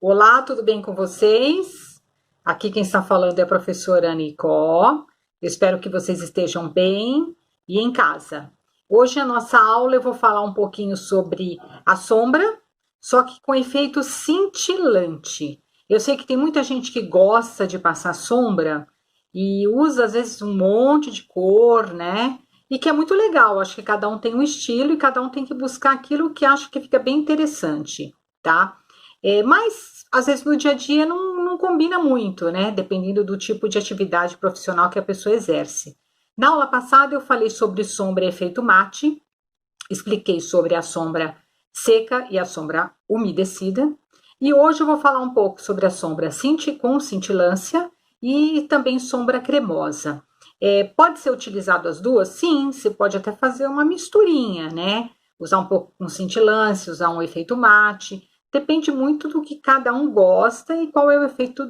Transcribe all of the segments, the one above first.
Olá, tudo bem com vocês? Aqui quem está falando é a professora Nicó. Eu espero que vocês estejam bem e em casa. Hoje a nossa aula eu vou falar um pouquinho sobre a sombra, só que com efeito cintilante. Eu sei que tem muita gente que gosta de passar sombra e usa às vezes um monte de cor, né? E que é muito legal. Acho que cada um tem um estilo e cada um tem que buscar aquilo que acha que fica bem interessante, tá? Mas, às vezes, no dia a dia não combina muito, né? Dependendo do tipo de atividade profissional que a pessoa exerce. Na aula passada, eu falei sobre sombra e efeito mate, expliquei sobre a sombra seca e a sombra umedecida. E hoje eu vou falar um pouco sobre a sombra com cintilância e também sombra cremosa. Pode ser utilizado as duas? Sim, você pode até fazer uma misturinha, né? Usar um pouco com cintilância, usar um efeito mate. Depende muito do que cada um gosta e qual é o efeito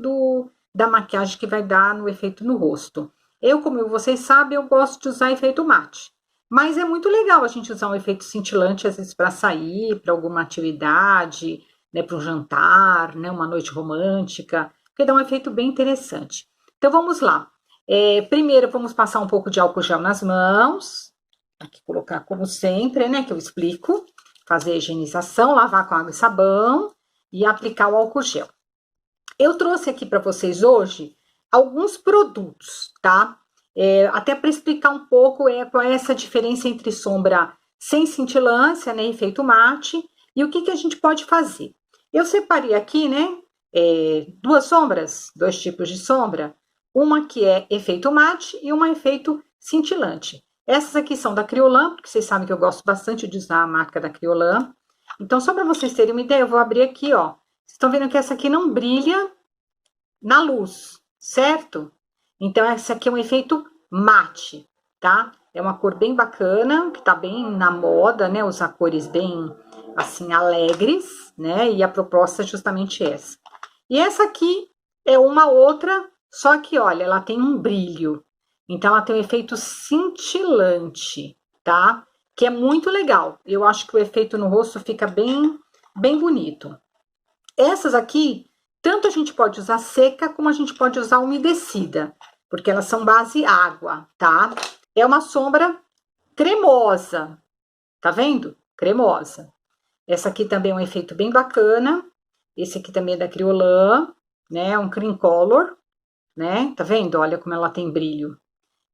da maquiagem que vai dar no efeito no rosto. Como vocês sabem, eu gosto de usar efeito mate. Mas é muito legal a gente usar um efeito cintilante, às vezes, para sair, para alguma atividade, né, para um jantar, né, uma noite romântica, porque dá um efeito bem interessante. Então, vamos lá. Primeiro, vamos passar um pouco de álcool gel nas mãos. Aqui, colocar como sempre, né, que eu explico. Fazer a higienização, lavar com água e sabão e aplicar o álcool gel. Eu trouxe aqui para vocês hoje alguns produtos, tá? Até para explicar um pouco qual é essa diferença entre sombra sem cintilância, né, efeito mate, e o que a gente pode fazer. Eu separei aqui, né, duas sombras, dois tipos de sombra, uma que é efeito mate e uma efeito cintilante. Essas aqui são da Kryolan, porque vocês sabem que eu gosto bastante de usar a marca da Kryolan. Então, só para vocês terem uma ideia, eu vou abrir aqui, ó. Vocês estão vendo que essa aqui não brilha na luz, certo? Então, essa aqui é um efeito mate, tá? É uma cor bem bacana, que tá bem na moda, né? Usar cores bem, assim, alegres, né? E a proposta é justamente essa. E essa aqui é uma outra, só que, olha, ela tem um brilho. Então, ela tem um efeito cintilante, tá? Que é muito legal. Eu acho que o efeito no rosto fica bem bonito. Essas aqui, tanto a gente pode usar seca, como a gente pode usar umedecida, porque elas são base água, tá? É uma sombra cremosa, tá vendo? Cremosa. Essa aqui também é um efeito bem bacana. Esse aqui também é da Kryolan, né? Um cream color, né? Tá vendo? Olha como ela tem brilho.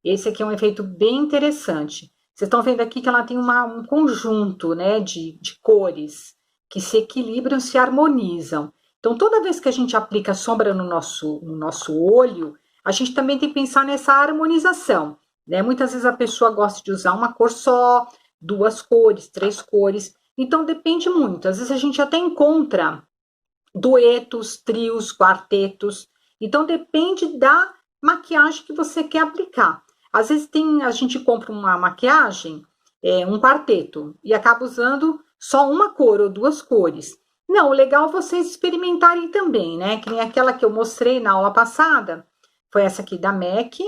Esse aqui é um efeito bem interessante. Vocês estão vendo aqui que ela tem um conjunto, né, de cores que se equilibram, se harmonizam. Então, toda vez que a gente aplica sombra no nosso olho, a gente também tem que pensar nessa harmonização, né? Muitas vezes a pessoa gosta de usar uma cor só, duas cores, três cores. Então, depende muito. Às vezes a gente até encontra duetos, trios, quartetos. Então, depende da maquiagem que você quer aplicar. Às vezes a gente compra uma maquiagem, um quarteto, e acaba usando só uma cor ou duas cores. Não, o legal é vocês experimentarem também, né? Que nem aquela que eu mostrei na aula passada, foi essa aqui da MAC,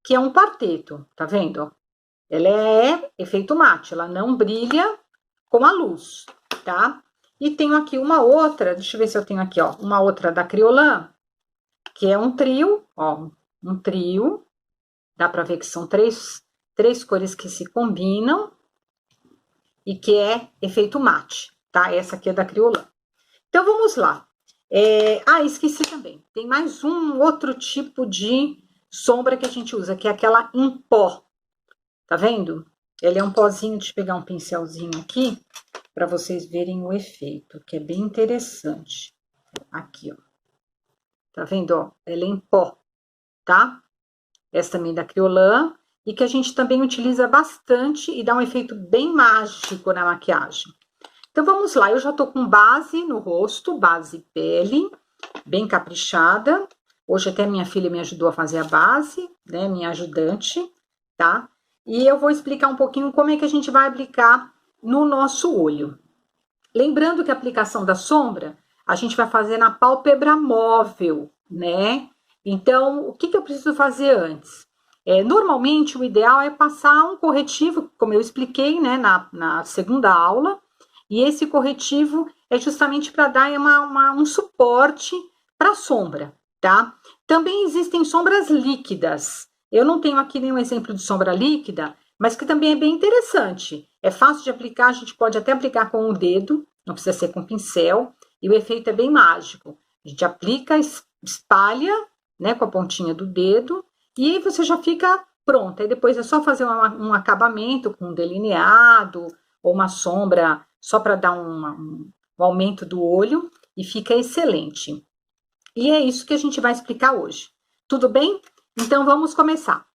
que é um quarteto, tá vendo? Ela é efeito mate, ela não brilha com a luz, tá? E tenho aqui uma outra, deixa eu ver se eu tenho aqui, ó, uma outra da Kryolan, que é um trio, ó, um trio. Dá para ver que são três cores que se combinam e que é efeito mate, tá? Essa aqui é da Kryolan. Então, vamos lá. Esqueci também. Tem mais um outro tipo de sombra que a gente usa, que é aquela em pó. Tá vendo? Ele é um pozinho, deixa eu pegar um pincelzinho aqui, para vocês verem o efeito, que é bem interessante. Aqui, ó. Tá vendo, ó? Ela é em pó, tá? Essa também da Kryolan, e que a gente também utiliza bastante e dá um efeito bem mágico na maquiagem. Então, vamos lá. Eu já tô com base no rosto, base pele, bem caprichada. Hoje até minha filha me ajudou a fazer a base, né? Minha ajudante, tá? E eu vou explicar um pouquinho como é que a gente vai aplicar no nosso olho. Lembrando que a aplicação da sombra, a gente vai fazer na pálpebra móvel, né? Então, o que eu preciso fazer antes? Normalmente, o ideal é passar um corretivo, como eu expliquei, né, na segunda aula, e esse corretivo é justamente para dar um suporte para a sombra, tá? Também existem sombras líquidas. Eu não tenho aqui nenhum exemplo de sombra líquida, mas que também é bem interessante. É fácil de aplicar, a gente pode até aplicar com o dedo, não precisa ser com pincel, e o efeito é bem mágico. A gente aplica, espalha, né, com a pontinha do dedo, e aí você já fica pronta. Aí depois é só fazer um acabamento com um delineado, ou uma sombra, só para dar um aumento do olho, e fica excelente. E é isso que a gente vai explicar hoje. Tudo bem? Então vamos começar.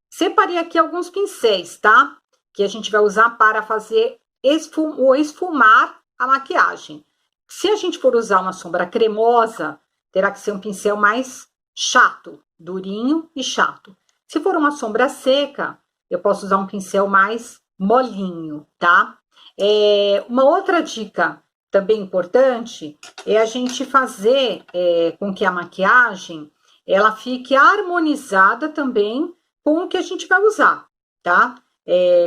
Separei aqui alguns pincéis, tá? Que a gente vai usar para fazer esfumar a maquiagem. Se a gente for usar uma sombra cremosa, terá que ser um pincel mais chato, durinho e chato. Se for uma sombra seca, eu posso usar um pincel mais molinho, tá? Uma outra dica também importante é a gente fazer com que a maquiagem ela fique harmonizada também com o que a gente vai usar, tá?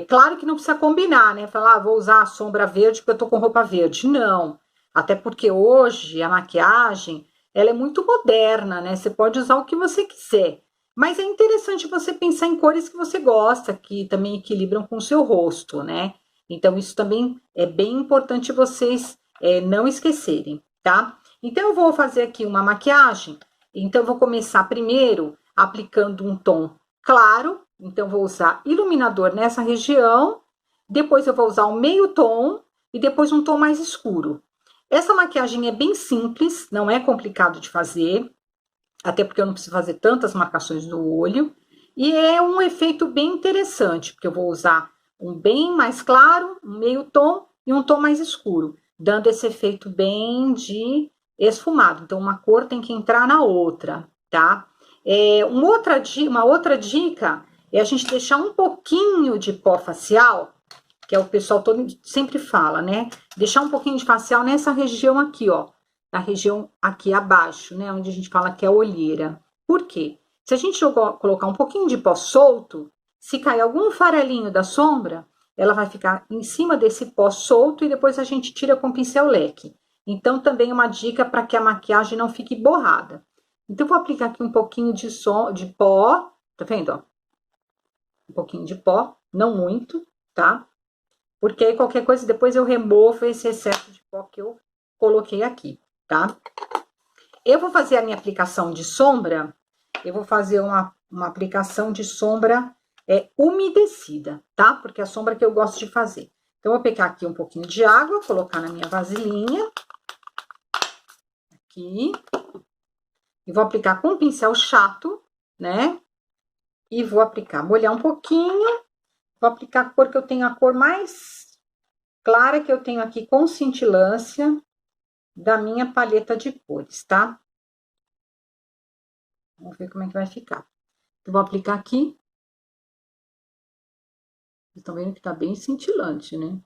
Claro que não precisa combinar, né? Falar, vou usar a sombra verde porque eu tô com roupa verde. Não. Até porque hoje a maquiagem, ela é muito moderna, né? Você pode usar o que você quiser. Mas é interessante você pensar em cores que você gosta, que também equilibram com o seu rosto, né? Então, isso também é bem importante vocês não esquecerem, tá? Então, eu vou fazer aqui uma maquiagem. Então, eu vou começar primeiro aplicando um tom claro. Então, vou usar iluminador nessa região. Depois, eu vou usar um meio tom e depois um tom mais escuro. Essa maquiagem é bem simples, não é complicado de fazer, até porque eu não preciso fazer tantas marcações no olho. E é um efeito bem interessante, porque eu vou usar um bem mais claro, um meio tom e um tom mais escuro, dando esse efeito bem de esfumado. Então, uma cor tem que entrar na outra, tá? Uma outra dica é a gente deixar um pouquinho de pó facial, que é o pessoal todo sempre fala, né? Deixar um pouquinho de facial nessa região aqui, ó, na região aqui abaixo, né? Onde a gente fala que é a olheira. Por quê? Se a gente colocar um pouquinho de pó solto, se cair algum farelinho da sombra, ela vai ficar em cima desse pó solto e depois a gente tira com pincel leque. Então, também uma dica para que a maquiagem não fique borrada. Então, vou aplicar aqui um pouquinho de pó, tá vendo, ó? Um pouquinho de pó, não muito, tá? Porque aí qualquer coisa depois eu removo esse excesso de pó que eu coloquei aqui, tá? Eu vou fazer a minha aplicação de sombra, eu vou fazer uma aplicação de sombra umedecida, tá? Porque é a sombra que eu gosto de fazer. Então, eu vou pegar aqui um pouquinho de água, colocar na minha vasilhinha, aqui, e vou aplicar com um pincel chato, né? E vou aplicar, molhar um pouquinho, vou aplicar a cor que eu tenho, a cor mais clara que eu tenho aqui com cintilância da minha paleta de cores, tá? Vamos ver como é que vai ficar. Eu vou aplicar aqui. Vocês estão vendo que tá bem cintilante, né?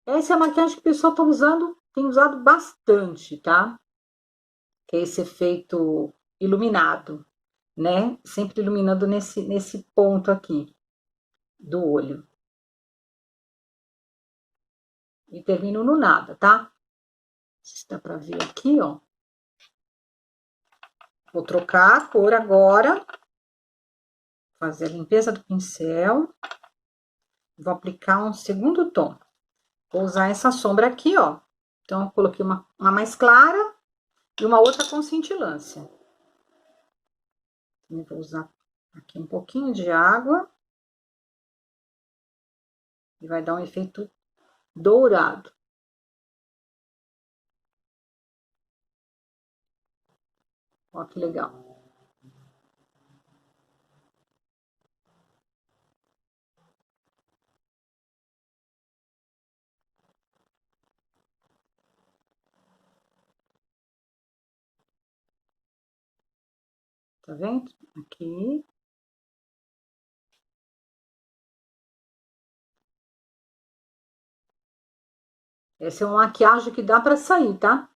Essa é a maquiagem que o pessoal tá usando, tem usado bastante, tá? Que é esse efeito iluminado, né? Sempre iluminando nesse ponto aqui do olho. E termino no nada, tá? Se dá pra ver aqui, ó. Vou trocar a cor agora. Fazer a limpeza do pincel. Vou aplicar um segundo tom. Vou usar essa sombra aqui, ó. Então, eu coloquei uma mais clara e uma outra com cintilância. Também vou usar aqui um pouquinho de água. E vai dar um efeito dourado. Ó, que legal. Tá vendo? Aqui. Essa é uma maquiagem que dá pra sair, tá?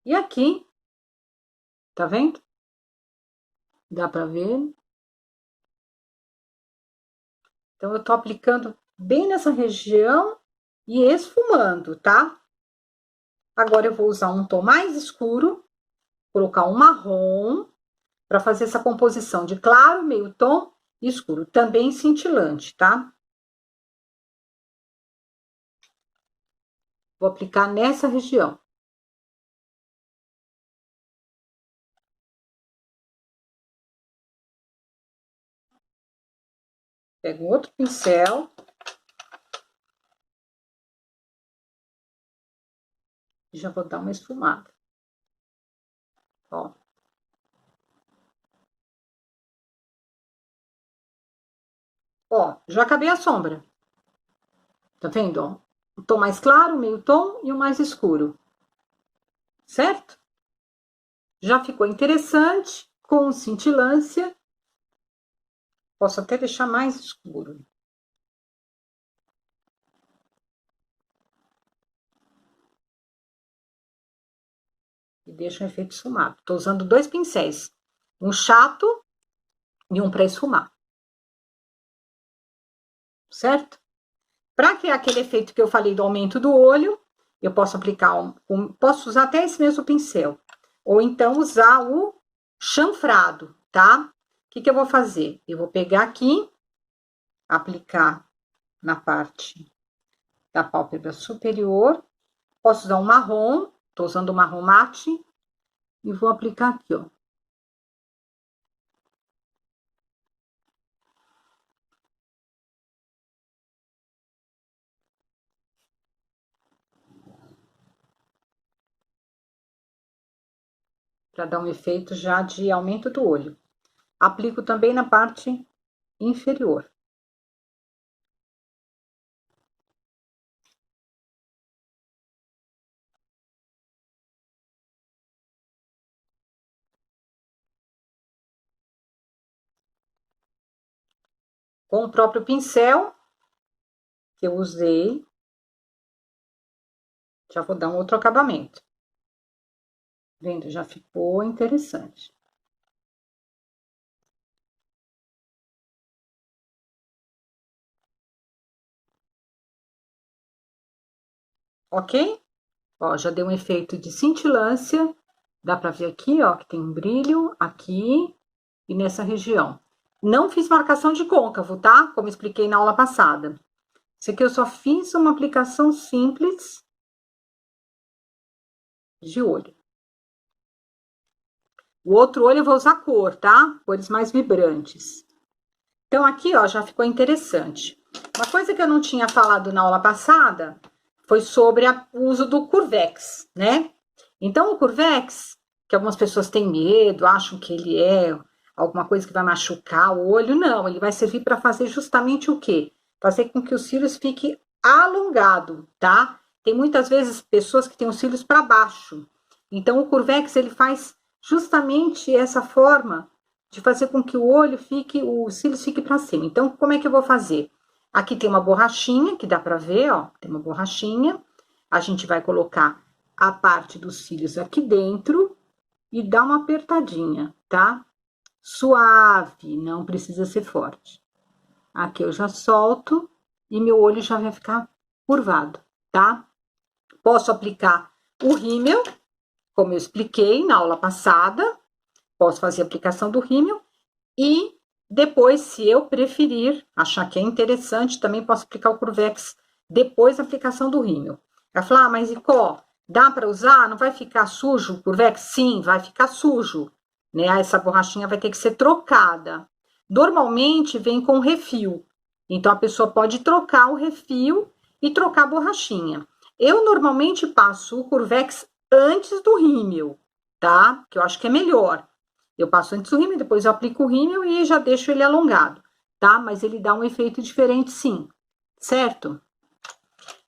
E aqui, tá vendo? Dá pra ver? Então, eu tô aplicando bem nessa região e esfumando, tá? Agora, eu vou usar um tom mais escuro, colocar um marrom, para fazer essa composição de claro, meio tom e escuro. Também cintilante, tá? Vou aplicar nessa região. Pego um outro pincel. E já vou dar uma esfumada. Ó. Ó, já acabei a sombra. Tá vendo, ó? O tom mais claro, o meio tom e o mais escuro. Certo? Já ficou interessante, com cintilância. Posso até deixar mais escuro. E deixo o efeito esfumado. Tô usando 2 pincéis. Um chato e um para esfumar. Certo? Para criar aquele efeito que eu falei do aumento do olho, eu posso aplicar posso usar até esse mesmo pincel. Ou então usar o chanfrado, tá? O que eu vou fazer? Eu vou pegar aqui, aplicar na parte da pálpebra superior. Posso usar um marrom, tô usando o marrom mate. E vou aplicar aqui, ó. Para dar um efeito já de aumento do olho. Aplico também na parte inferior. Com o próprio pincel que eu usei, já vou dar um outro acabamento. Vendo? Já ficou interessante. Ok? Ó, já deu um efeito de cintilância. Dá pra ver aqui, ó, que tem um brilho aqui e nessa região. Não fiz marcação de côncavo, tá? Como expliquei na aula passada. Isso aqui eu só fiz uma aplicação simples de olho. O outro olho eu vou usar cor, tá? Cores mais vibrantes. Então, aqui, ó, já ficou interessante. Uma coisa que eu não tinha falado na aula passada foi sobre o uso do Curvex, né? Então, o Curvex, que algumas pessoas têm medo, acham que ele é alguma coisa que vai machucar o olho, não. Ele vai servir para fazer justamente o quê? Fazer com que os cílios fiquem alongados, tá? Tem muitas vezes pessoas que têm os cílios para baixo. Então, o Curvex, ele faz justamente essa forma de fazer com que o olho fique, os cílios fiquem para cima. Então, como é que eu vou fazer? Aqui tem uma borrachinha, que dá para ver, ó, tem uma borrachinha. A gente vai colocar a parte dos cílios aqui dentro e dar uma apertadinha, tá? Suave, não precisa ser forte. Aqui eu já solto e meu olho já vai ficar curvado, tá? Posso aplicar o rímel, como eu expliquei na aula passada. Posso fazer a aplicação do rímel e depois, se eu preferir, achar que é interessante, também posso aplicar o Curvex depois da aplicação do rímel. Vai falar, ah, mas Icó, dá para usar? Não vai ficar sujo o Curvex? Sim, vai ficar sujo, né? Essa borrachinha vai ter que ser trocada. Normalmente vem com refil, então a pessoa pode trocar o refil e trocar a borrachinha. Eu normalmente passo o Curvex antes do rímel, tá? Que eu acho que é melhor. Eu passo antes do rímel, depois eu aplico o rímel e já deixo ele alongado, tá? Mas ele dá um efeito diferente, sim, certo?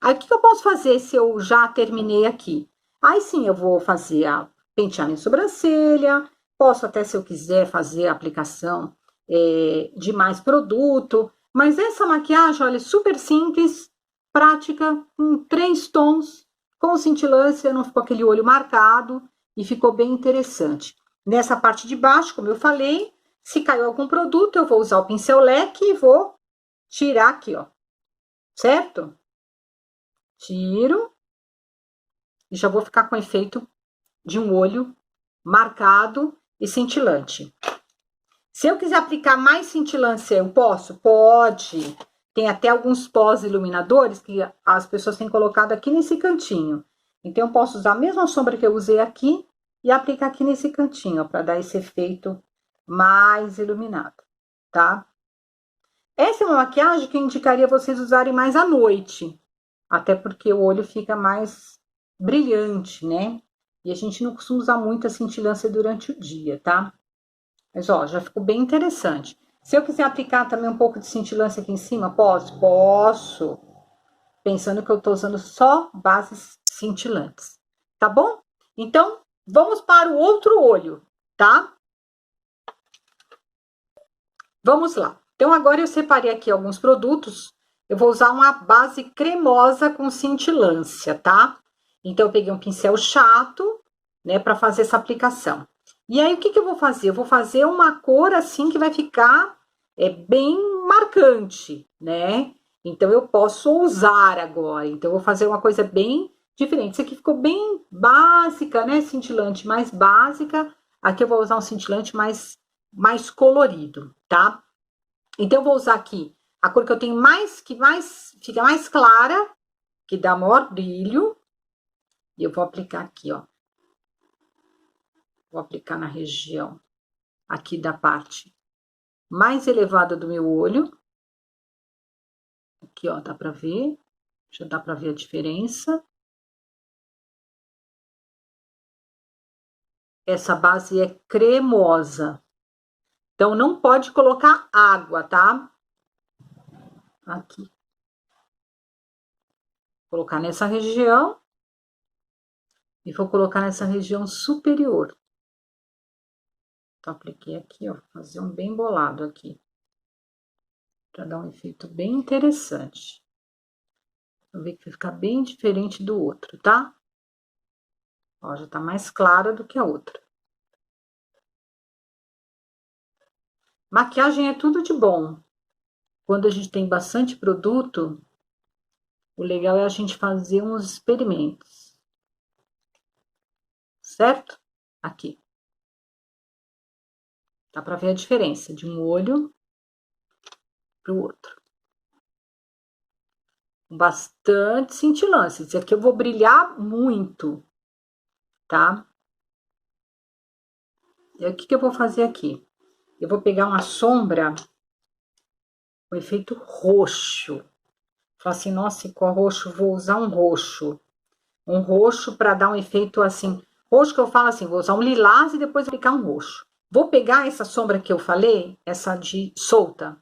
Aí, o que eu posso fazer se eu já terminei aqui? Aí, sim, eu vou fazer pentear minha sobrancelha, posso até, se eu quiser, fazer a aplicação de mais produto, mas essa maquiagem, olha, é super simples, prática, com 3 tons, com cintilância, não ficou aquele olho marcado e ficou bem interessante. Nessa parte de baixo, como eu falei, se caiu algum produto, eu vou usar o pincel leque e vou tirar aqui, ó, certo? Tiro e já vou ficar com o efeito de um olho marcado e cintilante. Se eu quiser aplicar mais cintilância, eu posso? Pode. Tem até alguns pós-iluminadores que as pessoas têm colocado aqui nesse cantinho. Então, eu posso usar a mesma sombra que eu usei aqui e aplicar aqui nesse cantinho, para dar esse efeito mais iluminado, tá? Essa é uma maquiagem que eu indicaria vocês usarem mais à noite, até porque o olho fica mais brilhante, né? E a gente não costuma usar muita cintilância durante o dia, tá? Mas, ó, já ficou bem interessante. Se eu quiser aplicar também um pouco de cintilância aqui em cima, posso? Posso. Pensando que eu tô usando só bases cintilantes, tá bom? Então, vamos para o outro olho, tá? Vamos lá. Então, agora eu separei aqui alguns produtos. Eu vou usar uma base cremosa com cintilância, tá? Então, eu peguei um pincel chato, né, para fazer essa aplicação. E aí, o que que eu vou fazer? Eu vou fazer uma cor assim que vai ficar bem marcante, né? Então, eu posso usar agora. Então, eu vou fazer uma coisa bem diferente. Isso aqui ficou bem básica, né? Cintilante mais básica. Aqui eu vou usar um cintilante mais colorido, tá? Então, eu vou usar aqui a cor que eu tenho fica mais clara, que dá maior brilho. E eu vou aplicar aqui, ó. Vou aplicar na região aqui da parte mais elevada do meu olho. Aqui, ó, dá pra ver. Já dá pra ver a diferença. Essa base é cremosa. Então, não pode colocar água, tá? Aqui. Vou colocar nessa região. E vou colocar nessa região superior. Então, apliquei aqui, ó. Vou fazer um bem bolado aqui. Pra dar um efeito bem interessante. Vou ver que vai ficar bem diferente do outro, tá? Ó, já tá mais clara do que a outra. Maquiagem é tudo de bom. Quando a gente tem bastante produto, o legal é a gente fazer uns experimentos. Certo? Aqui. Dá pra ver a diferença de um olho pro outro. Bastante cintilância. Esse aqui eu vou brilhar muito, tá? E aí, o que que eu vou fazer aqui? Eu vou pegar uma sombra com efeito roxo. Falar assim, nossa, e qual roxo? Vou usar um roxo. Um roxo para dar um efeito assim. Roxo que eu falo assim, vou usar um lilás e depois aplicar um roxo. Vou pegar essa sombra que eu falei, essa de solta.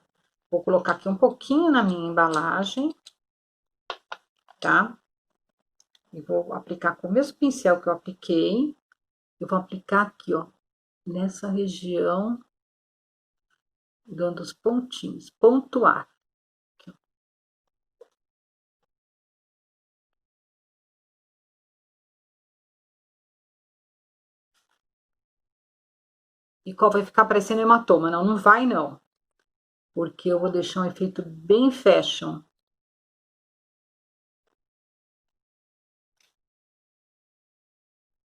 Vou colocar aqui um pouquinho na minha embalagem, tá? E vou aplicar com o mesmo pincel que eu apliquei. Eu vou aplicar aqui, ó, nessa região, dando os pontinhos, pontuar. Aqui, e qual vai ficar parecendo hematoma? Não, não vai não. Porque eu vou deixar um efeito bem fashion.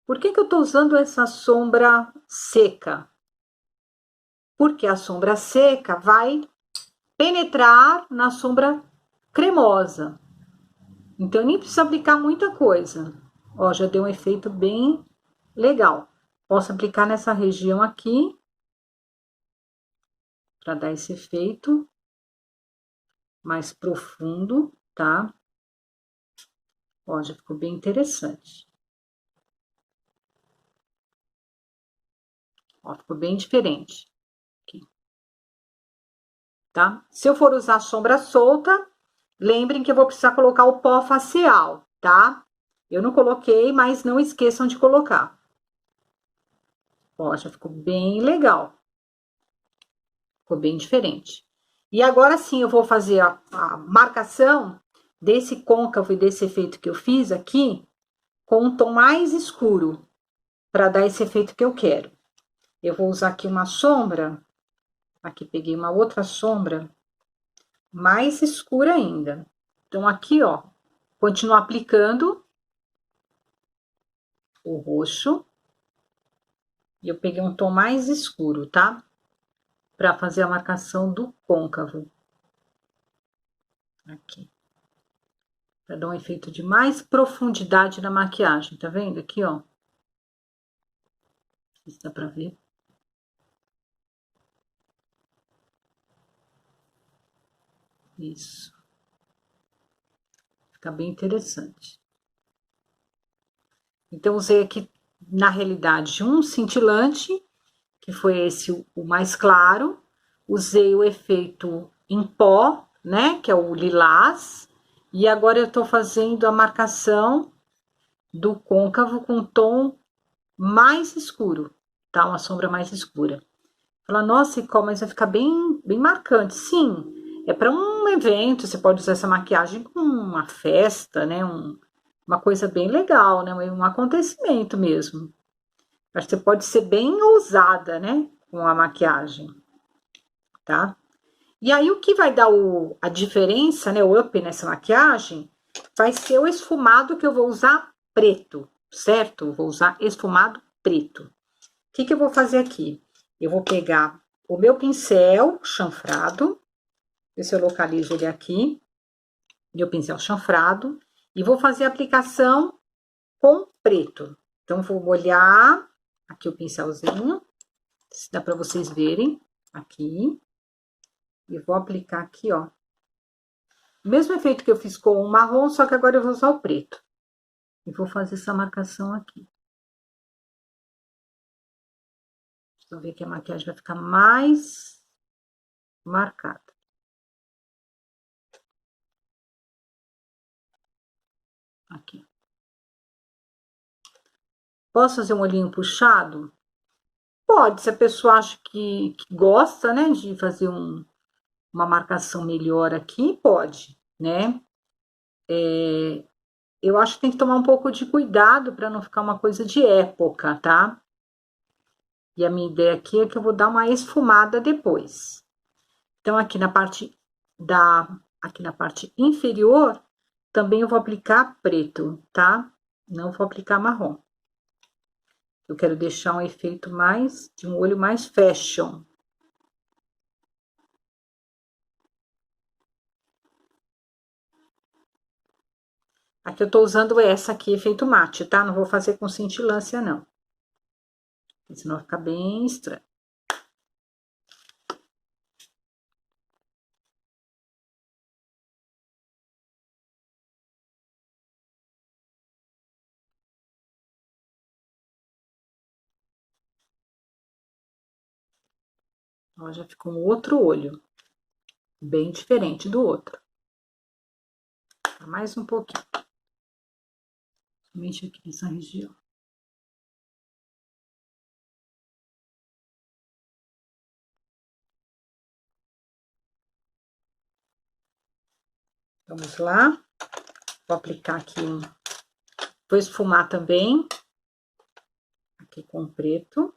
Por que que eu tô usando essa sombra seca? Porque a sombra seca vai penetrar na sombra cremosa. Então, nem precisa aplicar muita coisa. Ó, já deu um efeito bem legal. Posso aplicar nessa região aqui, para dar esse efeito mais profundo, tá? Ó, já ficou bem interessante. Ó, ficou bem diferente. Aqui. Tá? Se eu for usar sombra solta, lembrem que eu vou precisar colocar o pó facial, tá? Eu não coloquei, mas não esqueçam de colocar. Ó, já ficou bem legal. Ficou bem diferente. E agora sim, eu vou fazer a marcação desse côncavo e desse efeito que eu fiz aqui com um tom mais escuro, para dar esse efeito que eu quero. Eu vou usar aqui uma sombra. Aqui peguei uma outra sombra mais escura ainda. Então, aqui, ó, continuo aplicando o roxo. E eu peguei um tom mais escuro, tá? Para fazer a marcação do côncavo. Aqui. Para dar um efeito de mais profundidade na maquiagem, tá vendo? Aqui, ó. Não sei se dá pra ver. Isso. Fica bem interessante. Então, usei aqui, na realidade, um cintilante, que foi esse o mais claro. Usei o efeito em pó, né, que é o lilás. E agora eu tô fazendo a marcação do côncavo com tom mais escuro, tá? Uma sombra mais escura. Fala, nossa, Icó, mas vai ficar bem marcante. Sim, é para um evento, você pode usar essa maquiagem com uma festa, né? Uma coisa bem legal, né? Um acontecimento mesmo. Acho que você pode ser bem ousada, né? Com a maquiagem, tá? E aí, o que vai dar a diferença, né? O up nessa maquiagem, vai ser o esfumado que eu vou usar preto, certo? Vou usar esfumado preto. O que eu vou fazer aqui? Eu vou pegar o meu pincel chanfrado, ver se eu localizo ele aqui, meu pincel chanfrado, e vou fazer a aplicação com preto. Então, vou molhar aqui o pincelzinho, se dá para vocês verem, aqui, e vou aplicar aqui, ó. O mesmo efeito que eu fiz com o marrom, só que agora eu vou usar o preto. E vou fazer essa marcação aqui. Vocês vão ver que a maquiagem vai ficar mais marcada. Aqui. Posso fazer um olhinho puxado? Pode, se a pessoa acha que gosta, né, de fazer uma marcação melhor aqui, pode, né? Eu acho que tem que tomar um pouco de cuidado para não ficar uma coisa de época, tá? E a minha ideia aqui é que eu vou dar uma esfumada depois. Então, aqui na parte inferior, também eu vou aplicar preto, tá? Não vou aplicar marrom. Eu quero deixar um efeito mais, de um olho mais fashion. Aqui eu tô usando essa aqui, efeito mate, tá? Não vou fazer com cintilância, não. Senão vai ficar bem estranho. Ó, já ficou um outro olho. Bem diferente do outro. Mais um pouquinho. Somente aqui nessa região. Vamos lá. Vou aplicar aqui Vou esfumar também. Aqui com preto.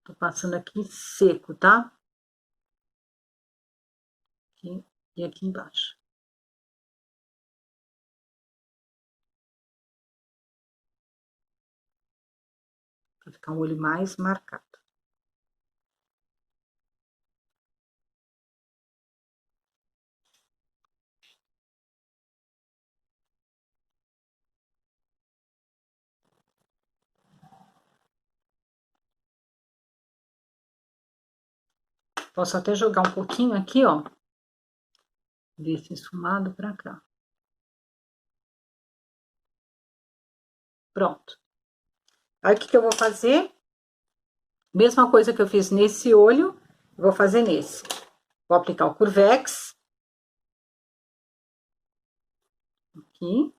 Tô passando aqui seco, tá? Aqui e aqui embaixo. Pra ficar um olho mais marcado. Posso até jogar um pouquinho aqui, ó. Desse esfumado pra cá. Pronto. Aí, o que eu vou fazer? Mesma coisa que eu fiz nesse olho, eu vou fazer nesse. Vou aplicar o Curvex. Aqui.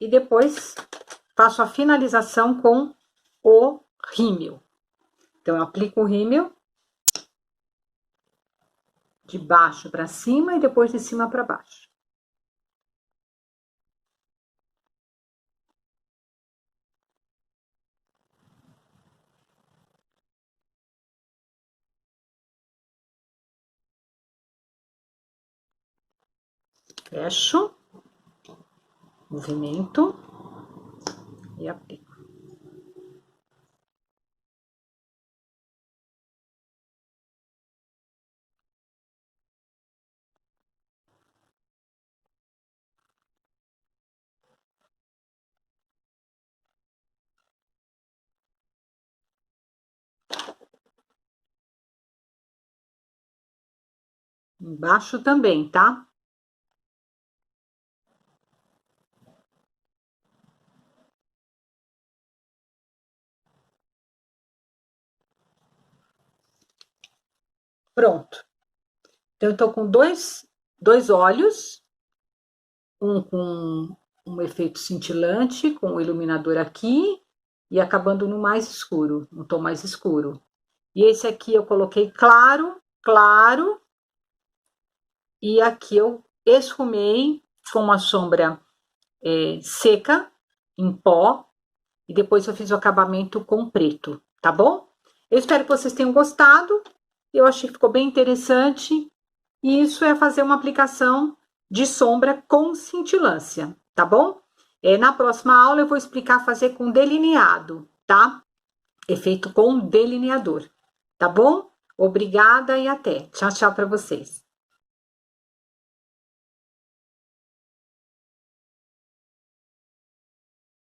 E depois, faço a finalização com o rímel. Então, eu aplico o rímel de baixo para cima e depois de cima para baixo. Fecho, movimento e aplico. Embaixo também, tá? Pronto. Então, eu tô com dois olhos, um com um efeito cintilante, com o iluminador aqui, e acabando no mais escuro, um tom mais escuro. E esse aqui eu coloquei claro, claro, e aqui eu esfumei com uma sombra seca, em pó, e depois eu fiz o acabamento com preto, tá bom? Eu espero que vocês tenham gostado, eu achei que ficou bem interessante, e isso é fazer uma aplicação de sombra com cintilância, tá bom? Na próxima aula eu vou explicar fazer com delineado, tá? É feito com delineador, tá bom? Obrigada e até. Tchau, tchau para vocês.